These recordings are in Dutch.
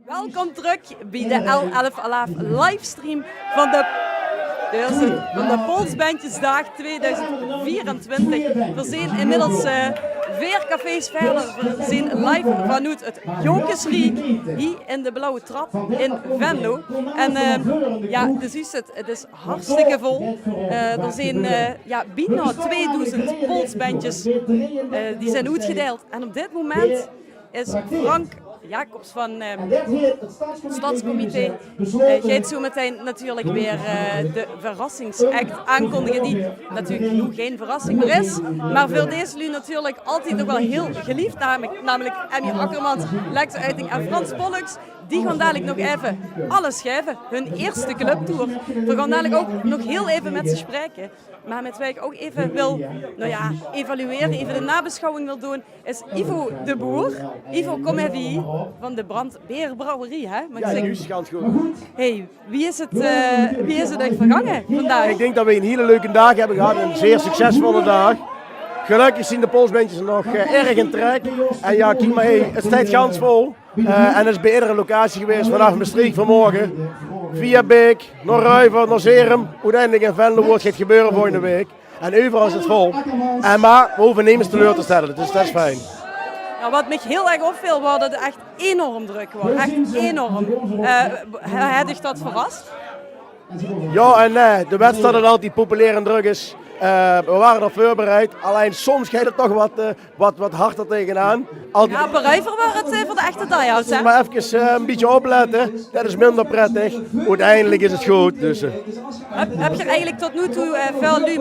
Welkom terug bij de L11 Alaaf livestream van de Polsbandjesdag 2024. We zijn inmiddels 4 cafés verder. We zijn live vanuit het Jokersriek hier in de Blauwe Trap in Venlo. En dus is het is hartstikke vol. Er zijn bijna 2000 Polsbandjes die zijn uitgedeeld. En op dit moment is Frank Jacobs van het Stadscomité gaat zo meteen natuurlijk weer de verrassingsact aankondigen, die natuurlijk nu geen verrassing meer is, maar voor deze lu natuurlijk altijd nog wel heel geliefd, namelijk Emmy Akkermans, Lex Uiting en Frans Pollux. Die gaan dadelijk nog even alles geven, hun eerste clubtour. We gaan dadelijk ook nog heel even met ze spreken. Maar met wie ik ook even wil evalueren, even de nabeschouwing wil doen, is Ivo de Boer. Ivo, kom even hier, van de Brandbeerbrouwerie, hè? Ja, juist, ganz goed. Hey, wie is het echt vergangen vandaag? Ik denk dat we een hele leuke dag hebben gehad, een zeer succesvolle dag. Gelukkig zien de Polsbandjes nog erg in trek. En ja, kijk maar, het staat gans vol. En het is bij iedere locatie geweest, vanaf Maastricht vanmorgen. Via Beek, naar Ruiver, naar Zerum. Uiteindelijk in Venlo wordt het gebeuren volgende week. En overal is het vol. Maar we hoeven niemand teleur te stellen, dus dat is fijn. Nou, wat me heel erg opviel, was dat het echt enorm druk was. Echt enorm. Had ik dat verrast? Ja en nee, de wedstrijd dat altijd populair en druk is. We waren er voorbereid, alleen soms gaat het toch wat harder tegenaan. Ja, bij Ruiver was het voor de echte die-outs, hè? Maar even een beetje opletten, dat is minder prettig. Uiteindelijk is het goed. Dus. Heb je eigenlijk tot nu toe veel lui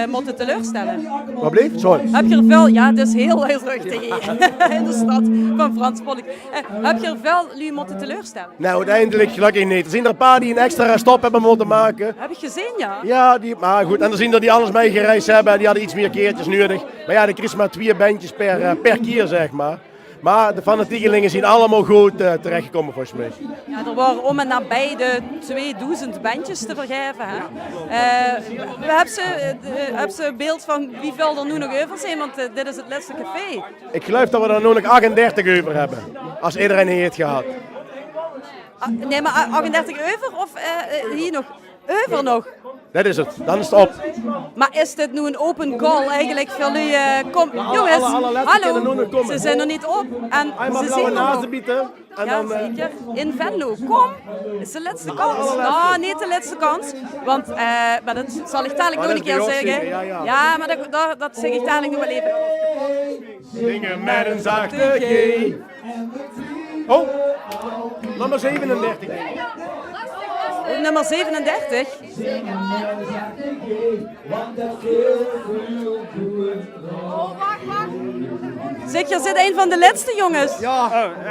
moeten teleurstellen? Wat blijft? Sorry. Heb je er veel, ja, het is heel rustig hier in de stad van Frans Pollux. Heb je er veel lui moeten teleurstellen? Nou, uiteindelijk gelukkig niet. Er zijn er een paar die een extra stop hebben moeten maken. Heb ik gezien, ja? Ja, maar goed. En er zijn er die alles meegereisd hebben, die hadden iets meer keertjes nodig. Maar ja, dan krijg je maar 2 bandjes per keer, zeg maar. Maar de fanatiekelingen zijn allemaal goed terechtgekomen volgens mij. Ja, er waren om en nabij de 2000 bandjes te vergeven. Heb ze een beeld van wieveel er nu nog over zijn? Want dit is het laatste café. Ik geloof dat we er nu nog 38 over hebben. Als iedereen hier heeft gehad. Nee, maar 38 over of hier nog? Over nog? Dat is het, dan is het op. Maar is dit nu een open call eigenlijk voor jullie? Jongens, hallo, ze zijn nog niet op. En ze zien nog. Ja, zeker. In Venlo, kom. Is de laatste kans? Nou, niet de laatste kans. Want, maar dat zal ik dadelijk nog een keer zeggen. Ja, maar dat zeg ik dadelijk nog wel even. Dingen met een zachte G. Oh, nummer 37. Nummer 37. Zeg, je zit een van de laatste jongens.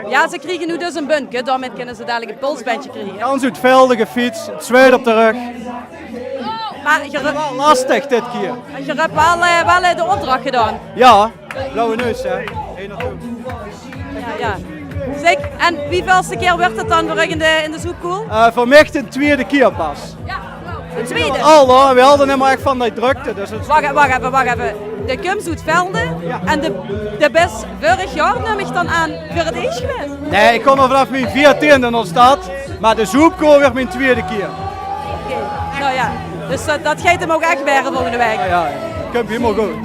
Ja, ze krijgen nu dus een bunkje, daarmee kunnen ze dadelijk een polsbandje krijgen. Ganz uitveldige fiets, het zweet op de rug. Maar je hebt Wel lastig dit keer. wel de opdracht gedaan. Ja, blauwe neus hè. Eén naartoe. Ja. Zeg, en wieveelste keer werd het dan voor in de soepkoel? Voor mij de tweede keer pas. De tweede? Al, we hadden helemaal echt van die drukte. Dus het... Wacht even. De Kums uit Velden en de best vorig jaar neem ik dan aan voor het eerst geweest? Nee, ik kom al vanaf mijn 14e in de stad, maar de soepkool werd mijn tweede keer. Oké. Nou ja, dus dat gaat hem ook echt werken volgende week. Ja, komt helemaal goed.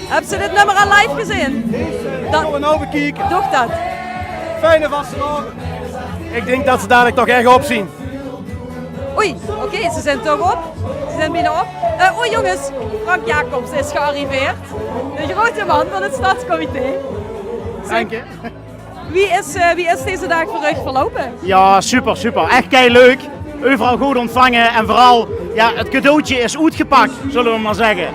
Heb ze dit nummer al live gezien? Gaan we nou bekijken. Doe dat. Fijne vaste dag. Ik denk dat ze dadelijk toch erg opzien. Oei, oké, ze zijn toch op. Ze zijn bijna op. Oei jongens, Frank Jacobs is gearriveerd. De grote man van het Stadscomité. Dank je. Wie is deze dag voor u verlopen? Ja, super. Echt kei leuk. Overal goed ontvangen en vooral ja, het cadeautje is uitgepakt, zullen we maar zeggen.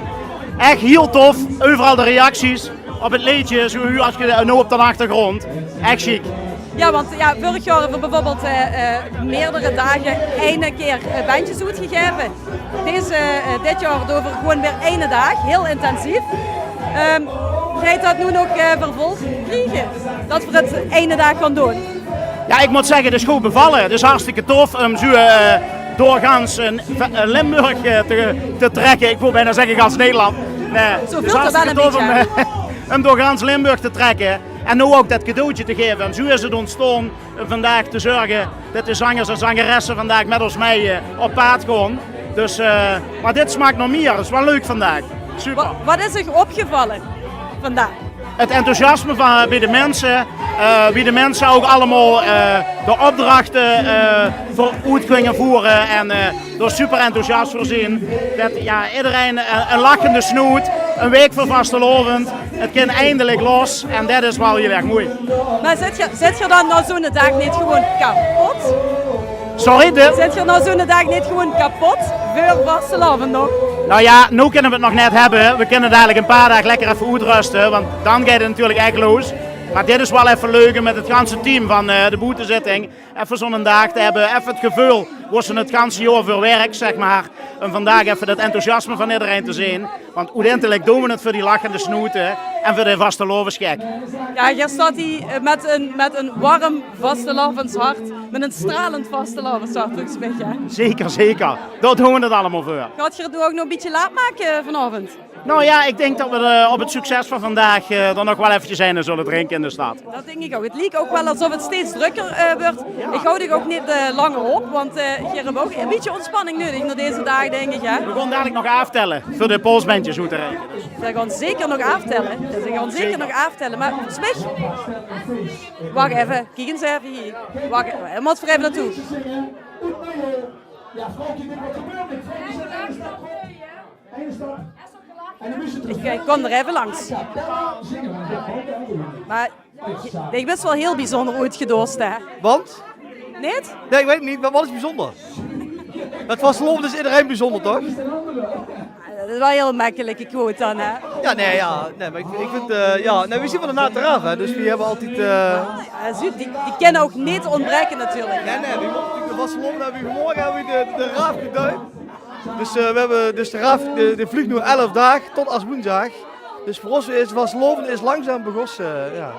Echt heel tof. Overal de reacties op het liedje, zo als je nu op de achtergrond. Echt chic. Ja, want ja, vorig jaar hebben we bijvoorbeeld meerdere dagen één keer bandjes uitgegeven. Dit jaar over gewoon weer één dag, heel intensief. Ga je dat nu nog vervolgd krijgen? Dat we het ene dag gaan doen? Ja, ik moet zeggen, het is goed bevallen. Het is hartstikke tof om zo doorgaans in Limburg te trekken. Ik wil bijna zeggen gans Nederland. Nee, Zo het is voelt het wel hartstikke een tof beetje. om doorgaans Limburg te trekken. En nu ook dat cadeautje te geven. En zo is het ontstaan vandaag te zorgen dat de zangers en zangeressen vandaag met ons mee op paard gaan. Dus, maar dit smaakt nog meer, dat is wel leuk vandaag. Super. Wat is er opgevallen vandaag? Het enthousiasme van bij de mensen, wie de mensen ook allemaal de opdrachten voor uit kunnen voeren en door super enthousiast voorzien. Dat iedereen een lachende snoet, een week voor vastelovend, het kan eindelijk los en dat is wel heel erg mooi. Maar zit je dan na zo'n dag niet gewoon kapot? Sorry? Zit je na zo'n dag niet gewoon kapot voor vastelovend nog? Nou ja, nu kunnen we het nog net hebben. We kunnen dadelijk een paar dagen lekker even uitrusten, want dan gaat het natuurlijk echt los. Maar dit is wel even leuk met het ganse team van de boetezitting. Even zo'n dag te hebben, even het gevoel hoe ze het ganse jaar voor werk, zeg maar. En vandaag even dat enthousiasme van iedereen te zien. Want uiteindelijk doen we het voor die lachende snoeten en voor de vastelovensgek. Ja, hier staat hij met een warm vastelovenshart, met een stralend vastelovenshart volgens mij. Ja. Zeker, zeker. Daar doen we het allemaal voor. Gaat je het ook nog een beetje laat maken vanavond? Nou ja, ik denk dat we op het succes van vandaag dan nog wel eventjes zijn en zullen drinken in de stad. Dat denk ik ook. Het lijkt ook wel alsof het steeds drukker wordt. Ja. Ik hou er ook niet langer op, want hier hebben we ook een beetje ontspanning nodig na deze dagen, denk ik. Ja? We gaan dadelijk nog aftellen voor de polsbandjes hoe te rijden. Ze gaan zeker nog aftellen. Nog aftellen. Maar Smich, wacht even. Kijk eens even hier. Wacht even. Je moet voor even naartoe. Ik kom er even langs. Maar ik ben wel heel bijzonder uitgedost, hè? Want? Niet? Nee, ik weet het niet, maar wat is bijzonder? Het vastelovend is iedereen bijzonder, toch? Dat is wel heel makkelijke quote dan, hè? Ja, maar ik vind, we zien van de naad eraf, hè, dus we hebben altijd... Ja, die kunnen ook niet ontbreken natuurlijk. Nee, we moeten natuurlijk de vastelovend hebben we vanmorgen de raaf geduid. Dus we hebben de raaf, de vliegt nu 11 dagen tot als woensdag. Dus voor ons is vastelovend is langzaam begonnen, ja.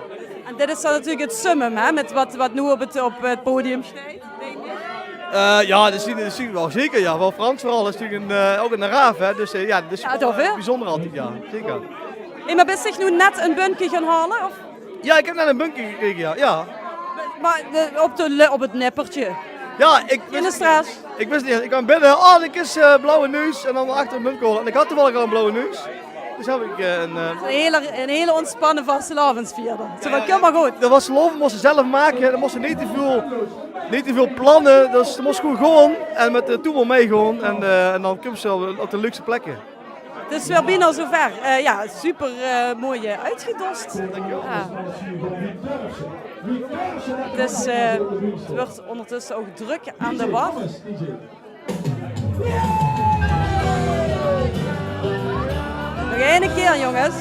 En dit is dan natuurlijk het summum, hè, met wat nu op het podium staat, denk ik. Ja, dat zien we wel zeker, ja. Wel Frans vooral, dat is natuurlijk ook een raaf, hè. Dus ja, dat is tof, hè? bijzonder altijd, ja. Zeker. Hey, maar ben je nu net een bunkje gaan halen? Of? Ja, ik heb net een bunkje gekregen, ja. Maar op het nippertje? Ja, in de straat? Ik wist niet, ik kwam binnen, ik is blauwe neus en dan achter een muntkool. En ik had toevallig al een blauwe neus. Dus heb ik een hele ontspannen vastelovensvierder. Zo van, kom maar goed. De vastelovend moest ze zelf maken, dan moesten niet te veel plannen. Dus ze moest gewoon gaan en met de toemel meegaan en dan komt ze op de luxe plekken. Het is weer bijna zover. Ja, super mooi uitgedost. Ja. Het wordt ondertussen ook druk aan de bar. Nog één keer, jongens.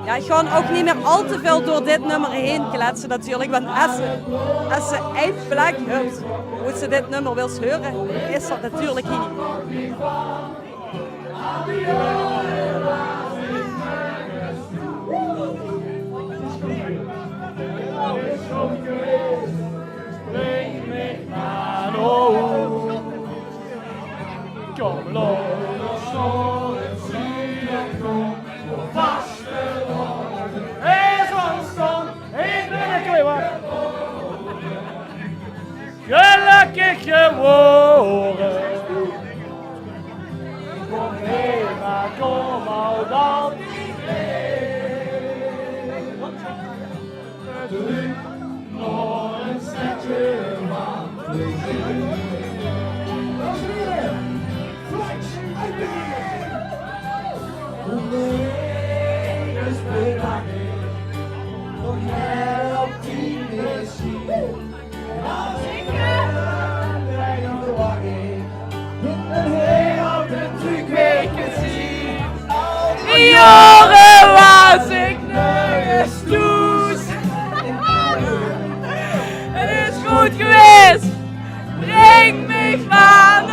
Ja, ik ga ook niet meer al te veel door dit nummer heen kletsen natuurlijk. Want als ze eindelijk hebt, moet ze dit nummer wil horen, is dat natuurlijk hier. Kom los, is ontstond, ik ben een kleeuwer. Gelukkig geworden. Kom mee, maar kom al dan. Nog een setje van Jaren was ik nergens toes. Het is goed geweest. Breng me van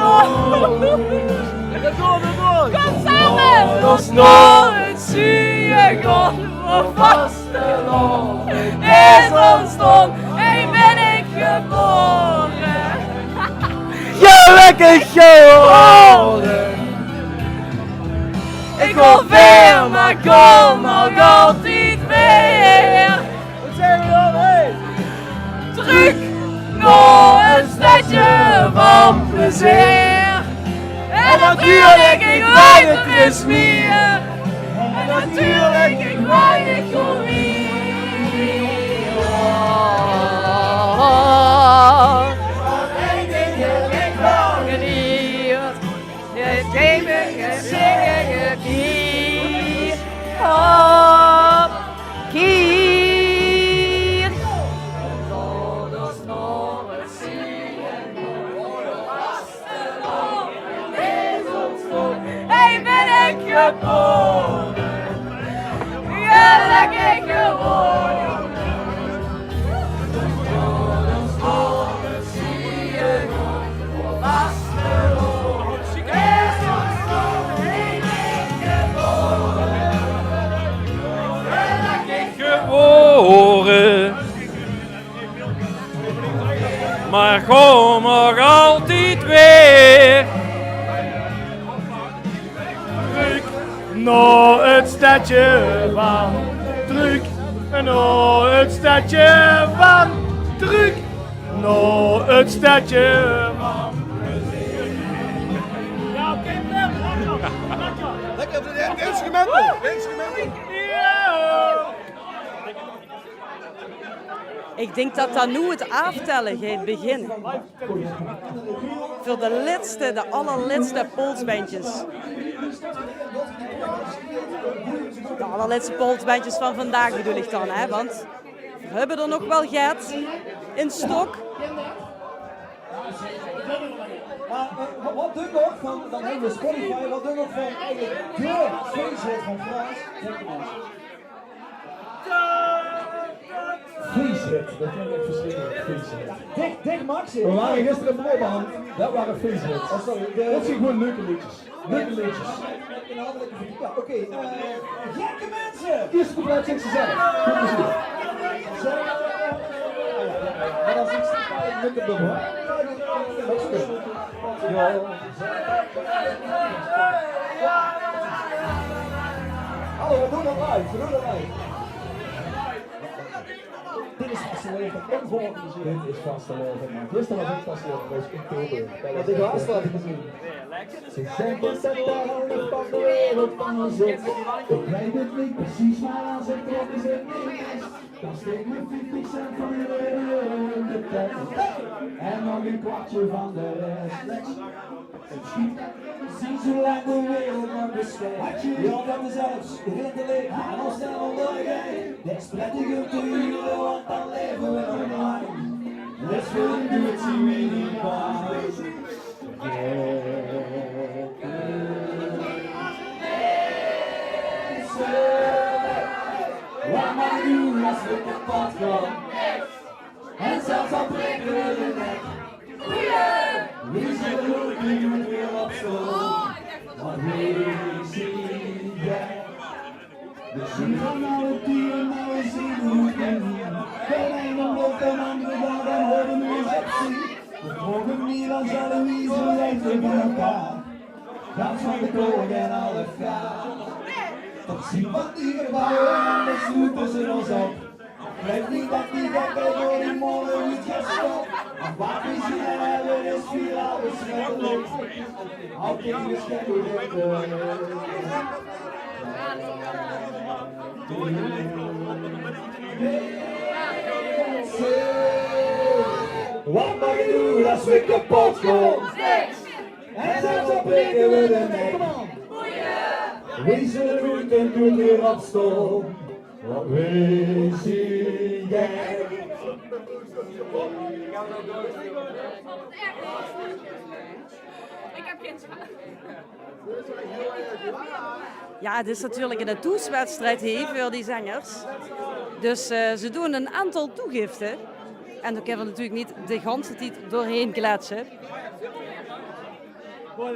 Kom samen. Ons nog het zuurgon voor vasteland is ontstond. Hey, ben ik geboren. Gelukkig geworden. ver, maar kom nog altijd weer. Wat zijn we dan? Hey! Terug naar een stadje van plezier. En natuurlijk ik weet er is meer. En natuurlijk ik weet ik kom hier. Eén ding heb ik nog geleerd. Het leven zingen je hier. Op hier. Zonder snorren zien. Is ontstoken. Hey, ben ik geboren. Gelukkig geworden. Zonder snorren zien. Vasteloos. Is ontstoken. Hey, ben ik geboren. Maar kom nog altijd weer. Naar het stadje van Druk. Naar het stadje van Druk. Naar het stadje van Lekker, de instrumenten. Ik denk dat dat nu het aftellen gaat beginnen. Voor de allerlaatste polsbandjes. De allerlaatste polsbandjes van vandaag bedoel ik dan, hè? Want we hebben er nog wel gehad in stok. Maar wat doen we nog van, dan hebben we Spotify, wat doen we nog van eigenlijk de feesthit van Frans? Feesthit, dat vind ik verschrikkelijk, feesthit. Dick Max, we waren gisteren bij Band, dat waren feesthits. Oh sorry, dat zijn gewoon leuke liedjes. Leuke liedjes. Ja, oké. Gekke mensen! Eerste couplet zingt ze zelf. Goed plezier. Maar dan zingt ze met de dubbel, hè? Dat is goed. Hallo, we doen dat live, Dit is vasteloven, ongeorganiseerd. Dit is vasteloven, man. Gisteren was ik vasteloven geweest in Tilburg. Wat ik laatst had gezien. Ze zeggen dat de helft van de wereld van ons zit. Ik weet het niet precies, maar als ik trok is het niet. Dan steek me 50 cent van je euro in de tent. En nog een kwartje van de rest. Zie zo lang de wereld nog bestaat. Je kan zelfs redelijk aan ons snel ondergaan. Het is prettig om te huren, want dan leven we nog lang. Let's go and do it, see me niet bang. Wat mag ik doen als we kapot gaan? En zelfs al breken we de nek. Wie zullen we nu met weer op school? Wat zie jij? Dus we gaan naar het dier en nou eens zien hoe het kan. De ene loopt een andere dag, dan horen we eens op zien. We volgen niet, dan zullen we zo leven bij elkaar. Dans van de koning en alle gaaf. Tot zien wat die gebouwen en de sloot tussen ons op. Blijf niet dat die gekken door die molen niet gestopt. Maar wat we zien en hebben is viraal besmettelijk. Altijd besmettelijk. Wat mag ik doen als we kapot gaan? En zelfs al breken we de nek. Wie zullen we en doet weer op stoel? Wat weet jij? Ik heb geen schaar. Ja, het is natuurlijk een toetswedstrijd hier voor die zangers. Dus ze doen een aantal toegiften. En dan kunnen we natuurlijk niet de hele tijd doorheen kletsen. Ik moet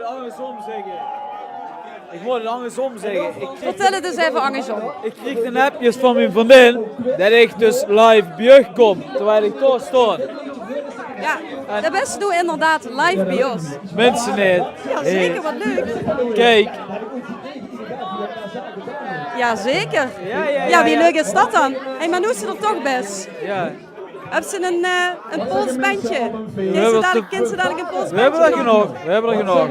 het andersom zeggen. Vertel het eens even andersom. Ik kreeg de appjes van mijn vriendin dat ik dus live bij kom, terwijl ik daar sta. Ja, dat is nu inderdaad live bij ons. Mensen niet. Ja, zeker, wat leuk. Kijk, Jazeker. Ja, Ja, wie leuk is dat dan? Hey, maar nu is ze er toch best. Ja. Hebben ze een Pools bandje? Kent ze dadelijk een Pools bandje? We hebben er genoeg.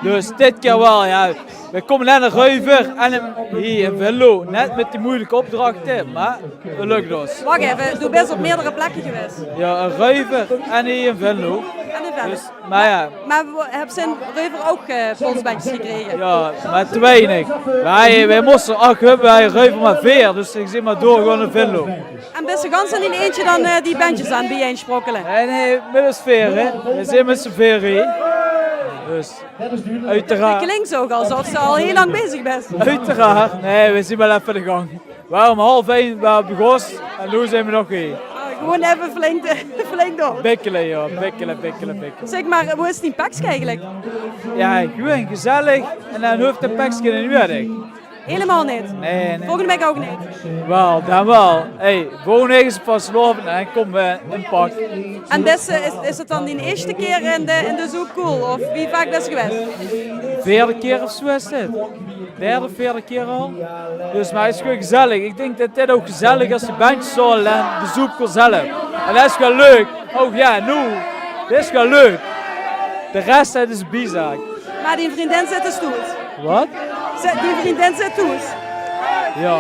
Dus dit keer wel, ja. We komen net naar Ruiver en hier in Venlo. Net met die moeilijke opdrachten, maar het lukt ons. Wacht even, doe best op meerdere plekken geweest. Ja, in Ruiver en hier in Venlo. En in verder. Dus, maar ja, Maar hebben ze in Reuver ook Pools bandjes gekregen? ja, maar te weinig. Wij moesten 8 hebben, wij Ruiver maar 4. Dus ik zeg maar door gewoon in Venlo. En best ze gans in die eentje dan die bandjes aan bijeen-sprokkelen? Nee, met een sfeer, hè. We zijn met z'n 4 hier. Dus, Het uiteraard. klinkt zo alsof ze al heel lang bezig bent. Uiteraard. Nee, we zien wel even de gang. We waren om 12:30 waren we begonnen en nu zijn we nog hier. Gewoon even flink door. Bikkelen, ja. Bikkelen. Zeg maar, hoe is die pakje eigenlijk? Ja, gewoon gezellig. En dan hoeft de pakje in de Helemaal niet. Nee. Volgende week ook niet. Wel, dan wel. Hey, volgende week is het pas lopen en dan komen we in pak. En is het dan die eerste keer in de Zoek Cool? Of wie vaak best geweest? 4e keer of zo is dit. 3e, 4e keer al. Dus maar het is gewoon gezellig. Ik denk dat dit ook gezellig is, de bandjes al en de zoepkel zelf. En dat is wel leuk. Oh ja, nu. Dat is wel leuk. De rest dat is bizar. Maar die vriendin zit er stoet. Wat? Die vriendin zit toet. Ja.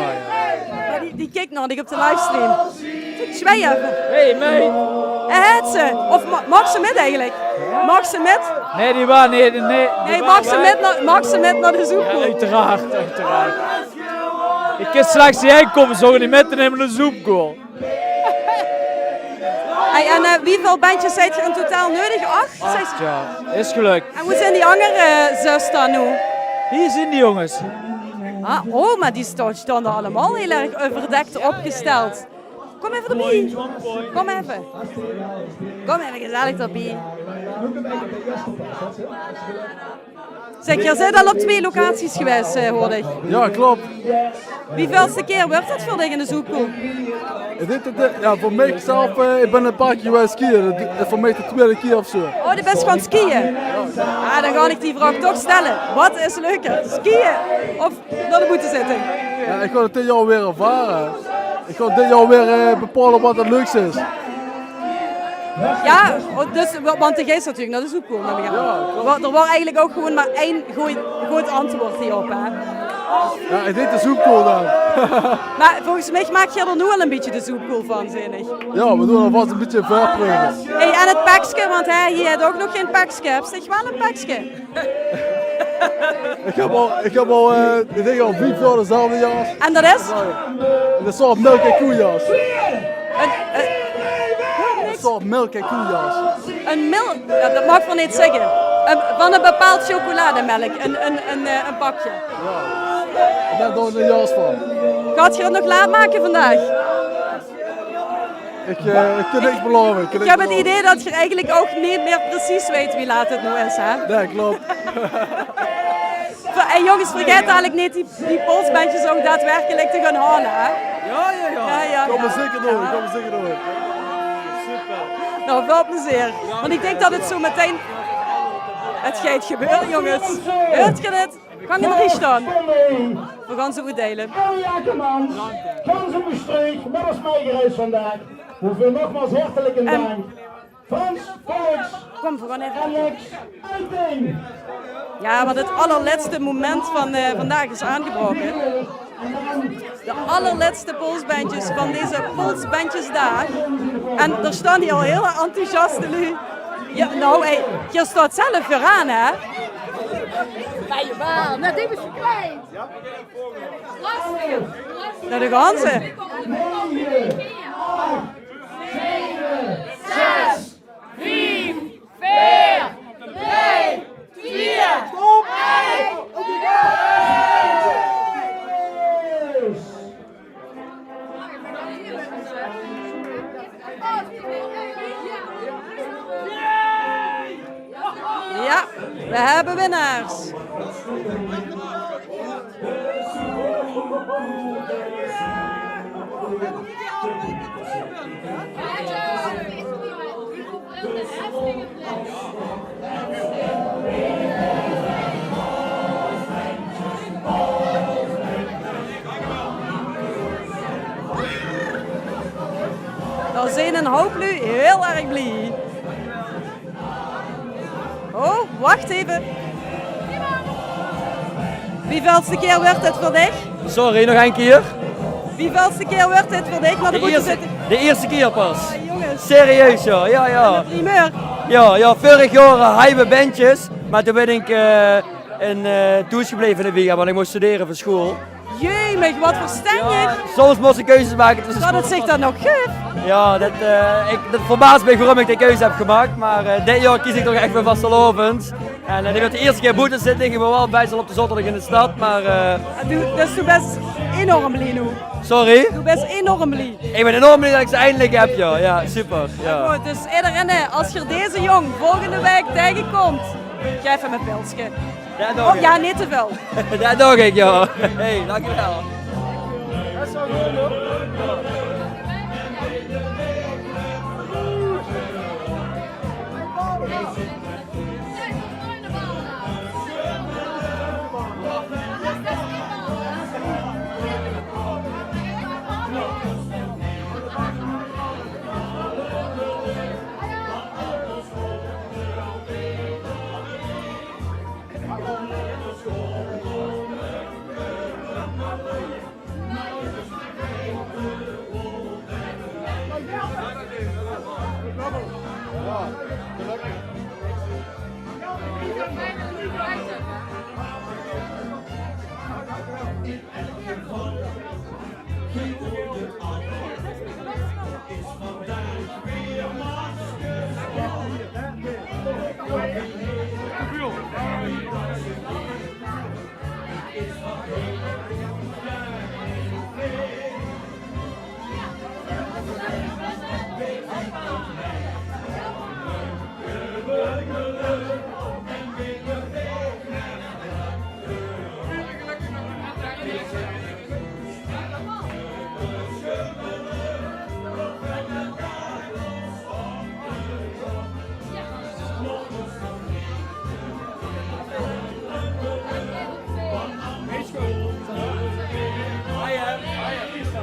Maar die kijkt nog niet op de livestream. Zwij even. Hey, mate. Het ze. Of mag ze met eigenlijk? Mag ze met? Nee, die waren nee. Nee, mag ze met naar de Zoekpool? Ja, uiteraard. Ik kan straks hierheen komen, zo niet met te nemen een zoepgoal. Hey, en hoeveel bandjes zijn er in totaal nodig? 8? Ja, is gelukt. En hoe zijn die andere zus dan nu? Hier zijn die jongens. Maar die staan er allemaal heel erg verdekt opgesteld. Kom even erbij. Kom even gezellig erbij. Zeg, je bent al op 2 locaties geweest, hoorde ik. Ja, klopt. Wieveelste keer wordt dat voor dich in de Zoekpool? Ja, voor mij zelf, ik ben een paar keer geweest skiën. Dit is voor mij de 2e keer of zo. Oh, je bent gaan skiën? Dan ga ik die vraag toch stellen. Wat is leuker, skiën of naar de boetezitting? Ja, ik ga het dit jaar weer ervaren. Ik ga dit jaar weer bepalen wat het leukste is. Ja, dus, want de geest natuurlijk naar de Zoekpool. Er wordt eigenlijk ook gewoon maar één goed antwoord hierop. Hè? Ja, ik denk de zoekpool dan. Maar volgens mij maak je er nu al een beetje de Zoekpool van, zinnig. Ja, we doen alvast een beetje verpruimen. Hey, en het pakje, want je hebt ook nog geen pakje. Heb je wel een pakje? Ik heb al, ik denk al 5 jaar dezelfde jas. En dat is? Een soort melk- en koejas. Een soort melk- en koejas. Ja, dat mag ik niet zeggen. Van een bepaald chocolademelk, een pakje. Ja, daar doe ik een jas van. Gaat je het nog laat maken vandaag? Ik kan niks beloven. Ik heb het idee dat je eigenlijk ook niet meer precies weet wie laat het nu is, hè? Nee, klopt. En jongens, vergeet eigenlijk niet die polsbandjes ook daadwerkelijk te gaan halen, hè? Ja. Kom er zeker door. Super. Nou, veel plezier. Want ik denk dat het zo meteen... Het gaat gebeuren, jongens. Hoort je het? Kan je er niet staan? We gaan ze goed delen. Jakermans, Frans op de streek, met ons meegereisd vandaag. Hoeveel nogmaals hartelijke dank. Frans, Felix, kom, we gaan even. Alex, uiteen. Ja, want het allerlaatste moment van vandaag is aangebroken. De allerlaatste polsbandjes van deze polsbandjesdag. En er staan hier al hele enthousiaste lui. Ja, nou, je staat zelf weer aan, hè? Ja, jawel. Nou, dit is verkleed. Lastig. Nou, daar gaan ze. 9, 8, 7, 6, 5, 4, 3, 4, stop! 1. Ja, we hebben winnaars. hoop nu heel erg blij. Oh, wacht even. Wieveelste keer werd het voor dich? Sorry, nog een keer. Wieveelste keer werd het voor dich? Naar de boete zitten. De eerste keer pas. Ah, jongens. Serieus, ja. Ja. Primeur. Ja, vorig jaar hebben we bandjes, maar toen ben ik in Toes gebleven in de weekend, want ik moest studeren voor school. Jemig, wat verstandig. Ja, soms moest ik keuzes maken tussen Dat het zich dan nog geeft. Ja, dat verbaast me waarom ik die keuze heb gemaakt, maar dit jaar kies ik toch echt voor vastelovend. En dit werd de eerste keer boetezitting, ik ben wel bijzonder op de zondag in de stad, maar... Dus doe best enorm blij nu. Sorry? Doe best enorm blij. Ik ben enorm blij dat ik ze eindelijk heb, ja. Ja, super. Ja. Goed, dus iedereen, als je deze jong volgende week tegenkomt, geef hem een pilsje. Oh ja, niet te veel. Dat doe ik, ja. Hey, dankjewel.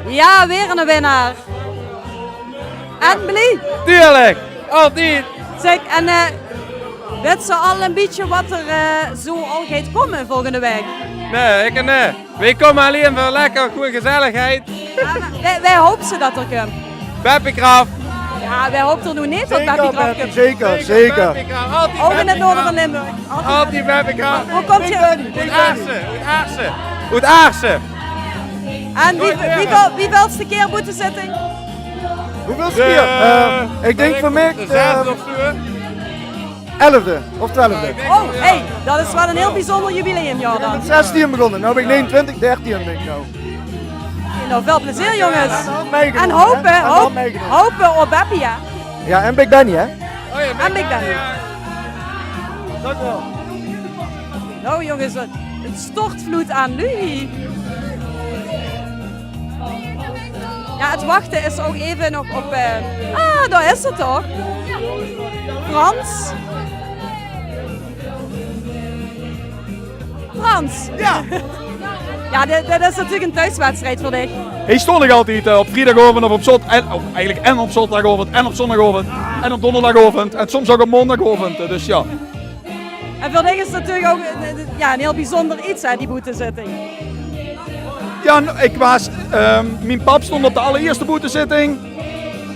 Ja, weer een winnaar. En blij? Tuurlijk, altijd. Zeg, en weet ze al een beetje wat er zo al gaat komen volgende week? Nee, ik nee. Wij komen alleen voor lekker goede gezelligheid. Ja, wij hopen ze dat er komt. Beppiekraf. Ja, wij hopen er nu niet dat Beppie Graf komt. Zeker. Ook in het noorden van Limburg. Altijd Beppiekraf. Hoe komt je? Uit Aarsen. En wieveelste keer boetezitting? Hoeveelste keer? Ik denk voor mij De zesde of zo. 11e of 12e. Oh, hey, dat is wel een heel bijzonder jubileumjaar dan. Met 16 begonnen, nu ben ik 29, 13 denk ik nou. Nou, veel plezier jongens. En hopen hopen op Beppie, ja. Ja, en Big Benny hè? En Big Ben. Dank wel. Nou jongens, een stortvloed aan Louis. Ja, het wachten is ook even nog op... daar is het toch? Frans? Frans? Ja. Ja, dit is natuurlijk een thuiswedstrijd voor dich. Hij stond nog altijd op vrijdagavond of op eigenlijk en op zaterdagavond en op zondagavond en op donderdagavond en soms ook op maandagavond. Dus ja. En voor dich is het natuurlijk ook een heel bijzonder iets, hè, die boetezitting. Ja, mijn pap stond op de allereerste boetezitting.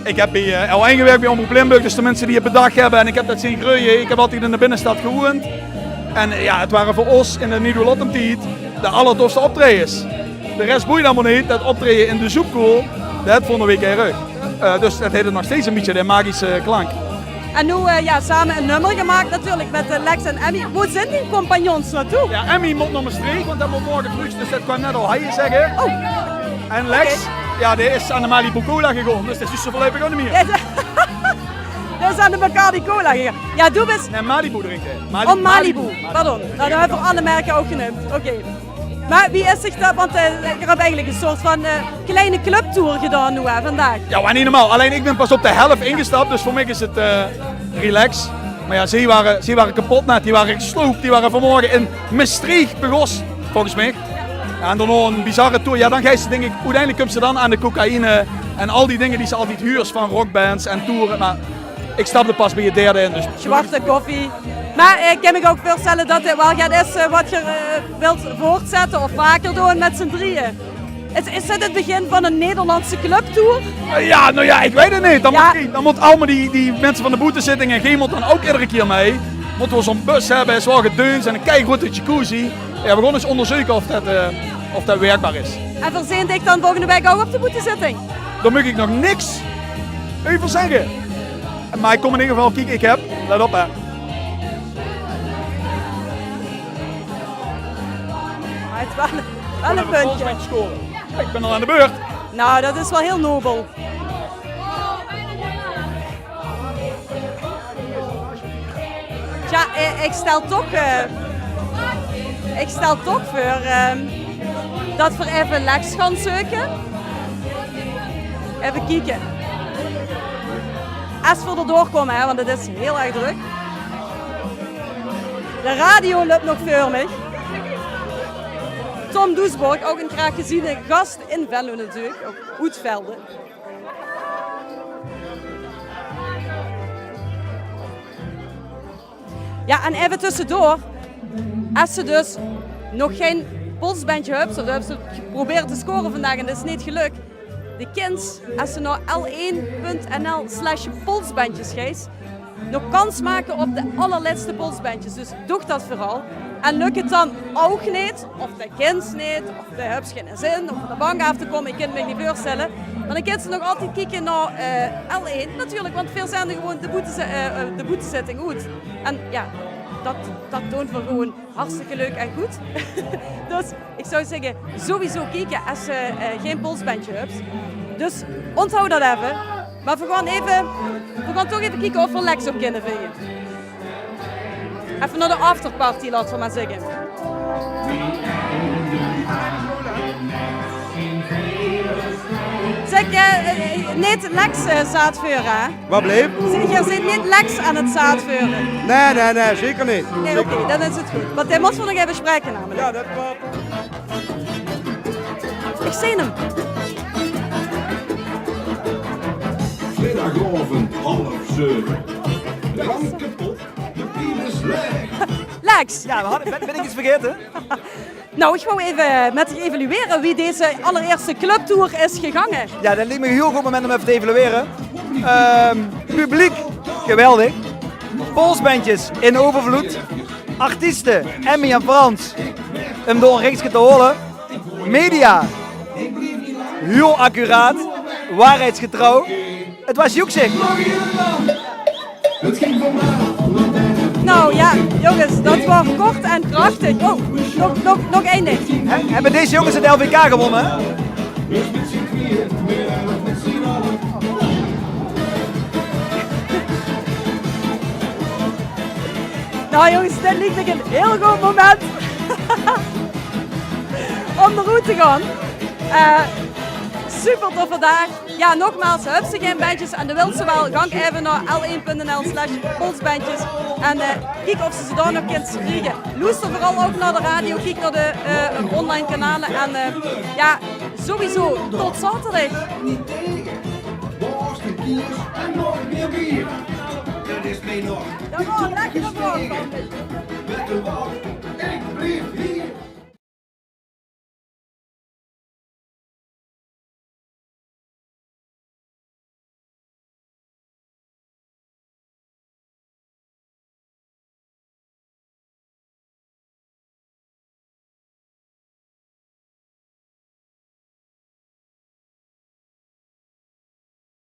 Ik heb bij L1 gewerkt bij Omroep Limburg, dus de mensen die het bedacht hebben en ik heb dat zien groeien. Ik heb altijd in de binnenstad gewoond. En ja, het waren voor ons in de Nieuwe Lottemtijd de allertofste optredens. De rest boeit allemaal niet, dat optreden in de Zoepkool, dat vonden we erg. Dus dat heeft nog steeds een beetje de magische klank. En nu samen een nummer gemaakt natuurlijk met Lex en Emmy. Hoe zijn die compagnons naartoe? Ja, Emmy moet nog een streek, want dat moet morgen vroeg, dus dat kan net al hij zeggen. Oh. En Lex, ja, die is aan de Malibu Cola gegaan, dus dat is dus zo voorlopig ook niet meer. Dat is aan de Bacardi Cola gegaan. Ja, doe eens. Nee, Malibu drinken. Malibu. Pardon. Nou, dan hebben we alle merken ook genoemd. Oké. Maar wie is zich dat? Want ik heb eigenlijk een soort van kleine clubtour gedaan nu vandaag. Ja, maar niet normaal. Alleen ik ben pas op de helft ingestapt, dus voor mij is het relax. Maar ja, ze waren kapot net. Die waren gesloopt. Die waren vanmorgen in Maastricht begonnen, volgens mij. Ja, en daarna een bizarre tour. Ja, dan ga je denk ik, uiteindelijk komt ze dan aan de cocaïne En al die dingen die ze altijd huurt van rockbands en toeren. Maar ik stapte pas bij je derde in. Dus Zwarte koffie. Maar ik kan me ook voorstellen dat dit wel gaat is wat je wilt voortzetten of vaker doen met z'n drieën. Is dit het begin van een Nederlandse clubtour? ja, nou ja, ik weet het niet. Dan moet allemaal die mensen van de boetezitting en Gemelt dan ook iedere keer mee. Moeten we zo'n bus hebben, zwaar gedeuns en een keigrote jacuzzi. Ja, we gaan eens onderzoeken of dat werkbaar is. En verzend ik dan volgende week ook op de boetezitting? Daar mag ik nog niks over zeggen. Maar ik kom in ieder geval kijken, ik heb. Let op hè. Maar het is wel een puntje. Ik ben al aan de beurt. Nou, dat is wel heel nobel. Tja, ik stel toch voor dat we even Lex gaan zoeken. Even kijken. Als we erdoor komen, hè, want het is heel erg druk. De radio loopt nog voor mij. Tom Doesborg, ook een graag geziene gast in Venlo natuurlijk, ook Oetvelde. Ja, en even tussendoor, als ze dus nog geen polsbandje hebben, of hebben ze geprobeerd te scoren vandaag en dat is niet gelukt. De kinds, als ze naar l1.nl/polsbandjes gaat, nog kans maken op de allerlaatste polsbandjes. Dus doe dat vooral. En lukt het dan ook niet, of de kinds niet, of de hebben geen zin, of van de bank af te komen, ik kan me niet voorstellen. Maar dan kunnen ze nog altijd kijken naar L1 natuurlijk, want veel zenden gewoon de boetezitting uit. En ja, dat toont we gewoon hartstikke leuk en goed. Dus ik zou zeggen, sowieso kijken als je geen polsbandje hebt. Dus onthoud dat even. Maar we gaan toch even kijken of we Lex op kunnen vinden. Even naar de afterparty, laten we maar zeggen. Zeg, niet Lex zaadveuren, hè? Wat bleef? Zeg, je zit niet Lex aan het zaadveuren. Nee, zeker niet. Nee, oké, dan is het goed. Want hij moet we nog even spreken namelijk. Ja, dat klopt. Ik zie hem. Vrijdagavond 6:30. Lang kapot, de pier is leeg. Lex! Ja, ben ik iets vergeten? Nou, ik wou even met je evalueren wie deze allereerste clubtour is gegangen. Ja, dat lijkt me een heel goed moment om even te evalueren. Publiek, geweldig. Polsbandjes in overvloed. Artiesten, Emmy en Frans, hem door een rechtje te holen. Media, heel accuraat, waarheidsgetrouw. Het was Joeksik. Nou ja, jongens, dat was kort en krachtig. Oh, nog één ding. Hebben deze jongens het LVK gewonnen? Hè? Nou jongens, dit lijkt me een heel goed moment om de route te gaan. Super toffe dag. Ja, nogmaals, heb ze geen bandjes en de wil ze wel, gang even naar l1.nl/polsbandjes en kijk of ze daar nog kunnen krijgen. Luister vooral ook naar de radio, kijk naar de online kanalen en ja, sowieso tot zaterdag. Niet tegen, borst en kiers en nog meer bier. Dat is mee nog. Ja, lekker op. Met de wacht.